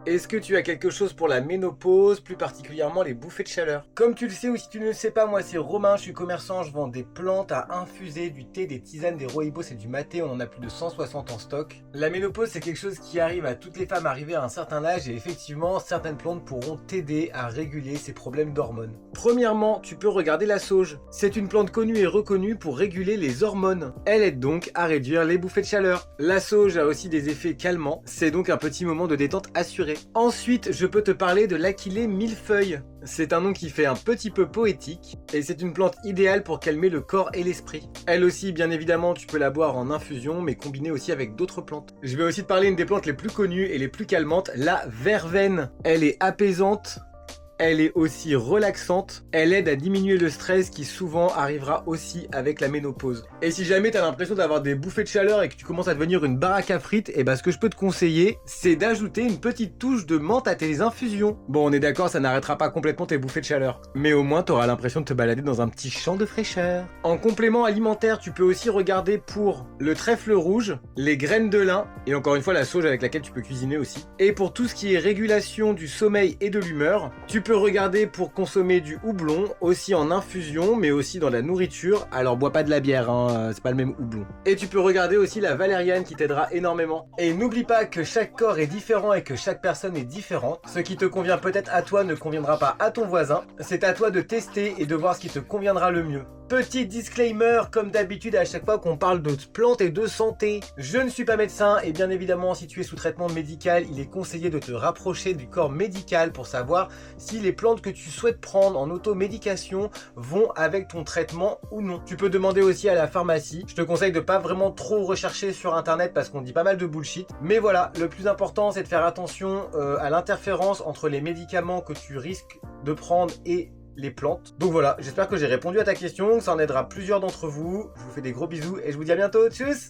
Est-ce que tu as quelque chose pour la ménopause, plus particulièrement les bouffées de chaleur? Comme tu le sais ou si tu ne le sais pas, moi c'est Romain, je suis commerçant, je vends des plantes à infuser, du thé, des tisanes, des rooibos et du maté, on en a plus de 160 en stock. La ménopause c'est quelque chose qui arrive à toutes les femmes arrivées à un certain âge et effectivement certaines plantes pourront t'aider à réguler ces problèmes d'hormones. Premièrement, tu peux regarder la sauge. C'est une plante connue et reconnue pour réguler les hormones. Elle aide donc à réduire les bouffées de chaleur. La sauge a aussi des effets calmants, c'est donc un petit moment de détente assuré. Ensuite, je peux te parler de l'Achillée millefeuille. C'est un nom qui fait un petit peu poétique et c'est une plante idéale pour calmer le corps et l'esprit. Elle aussi, bien évidemment, tu peux la boire en infusion mais combinée aussi avec d'autres plantes. Je vais aussi te parler d'une des plantes les plus connues et les plus calmantes, la verveine. Elle est apaisante. Elle est aussi relaxante, elle aide à diminuer le stress qui souvent arrivera aussi avec la ménopause. Et si jamais tu as l'impression d'avoir des bouffées de chaleur et que tu commences à devenir une baraque à frites, et ce que je peux te conseiller, c'est d'ajouter une petite touche de menthe à tes infusions. Bon, on est d'accord, ça n'arrêtera pas complètement tes bouffées de chaleur, mais au moins tu auras l'impression de te balader dans un petit champ de fraîcheur. En complément alimentaire, tu peux aussi regarder pour le trèfle rouge, les graines de lin, et encore une fois la sauge avec laquelle tu peux cuisiner aussi. Et pour tout ce qui est régulation du sommeil et de l'humeur, tu peux regarder pour consommer du houblon, aussi en infusion, mais aussi dans la nourriture. Alors bois pas de la bière, hein, c'est pas le même houblon. Et tu peux regarder aussi la valériane qui t'aidera énormément. Et n'oublie pas que chaque corps est différent et que chaque personne est différente. Ce qui te convient peut-être à toi ne conviendra pas à ton voisin. C'est à toi de tester et de voir ce qui te conviendra le mieux. Petit disclaimer, comme d'habitude à chaque fois qu'on parle de plantes et de santé, je ne suis pas médecin et bien évidemment si tu es sous traitement médical, il est conseillé de te rapprocher du corps médical pour savoir si les plantes que tu souhaites prendre en automédication vont avec ton traitement ou non. Tu peux demander aussi à la pharmacie, je te conseille de pas vraiment trop rechercher sur internet parce qu'on dit pas mal de bullshit, mais voilà, le plus important c'est de faire attention à l'interférence entre les médicaments que tu risques de prendre et les plantes. Donc voilà, j'espère que j'ai répondu à ta question, que ça en aidera plusieurs d'entre vous. Je vous fais des gros bisous et je vous dis à bientôt, tchuss!